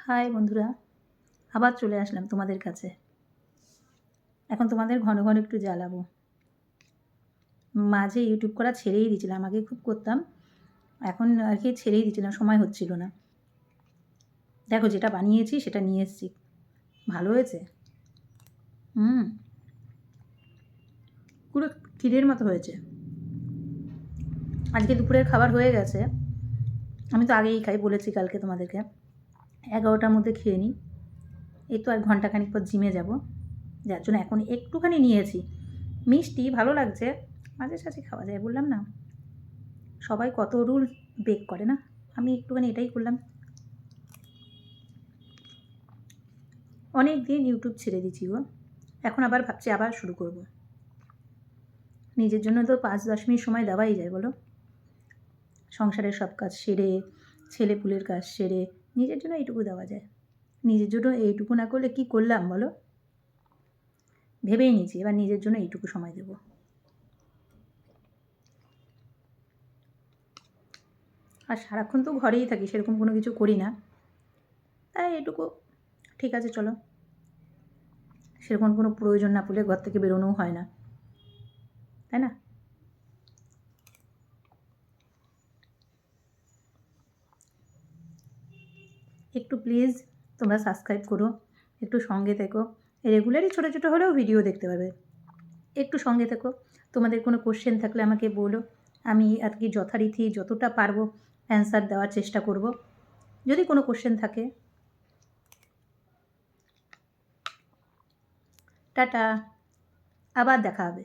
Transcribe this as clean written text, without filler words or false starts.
High বন্ধুরা, আবার চলে আসলাম তোমাদের কাছে। এখন তোমাদের ঘন ঘন একটু জ্বালাবো। মাঝে ইউটিউব করা ছেড়েই দিয়েছিলাম, আগে খুব করতাম, এখন আর কি ছেড়েই দিয়েছিলাম, সময় হচ্ছিল না। দেখো যেটা বানিয়েছি সেটা নিয়ে এসেছি, ভালো হয়েছে। পুরো ক্ষীরের মতো হয়েছে। আজকে দুপুরের খাবার হয়ে গেছে, আমি তো আগেই খাই, বলেছি কালকে তোমাদেরকে 11টার মধ্যে খেয়ে নিই। এই তো আর ঘন্টাখানিক পর জিমে যাব, যার জন্য এখন একটুখানি নিয়েছি। মিষ্টি ভালো লাগছে, মাঝে সাঝে খাওয়া যায়, বললাম না, সবাই কত রুল ব্রেক করে না, আমি একটুখানি এটাই করলাম। অনেক দিন ইউটিউব ছেড়ে দিচ্ছি গো, এখন আবার ভাবছি আবার শুরু করব। নিজের জন্য তো 5-10 মিনিট সময় দেওয়াই যায় বলো, সংসারের সব কাজ সেরে, ছেলেপুলের কাজ সেরে নিজের জন্য এইটুকু দেওয়া যায়। নিজের জন্য এইটুকু না করলে কি করলাম বলো, ভেবেই নিয়েছি এবার নিজের জন্য এইটুকু সময় দেব। আর সারাক্ষণ তো ঘরেই থাকি, সেরকম কোনো কিছু করি না, তাই এটুকু ঠিক আছে চলো। সেরকম কোনো প্রয়োজন না পড়লে ঘর থেকে বেরোনোও হয় না, তাই না? একটু প্লিজ তোমরা সাবস্ক্রাইব করো, একটু সঙ্গে থেকো, রেগুলারই ছোটো ছোটো হলেও ভিডিও দেখতে পাবে, একটু সঙ্গে থেকো। তোমাদের কোনো কোশ্চেন থাকলে আমাকে বলো, আমি আর কি যথারীতি যতটা পারবো অ্যান্সার দেওয়ার চেষ্টা করব, যদি কোনো কোশ্চেন থাকে। টাটা, আবার দেখা হবে।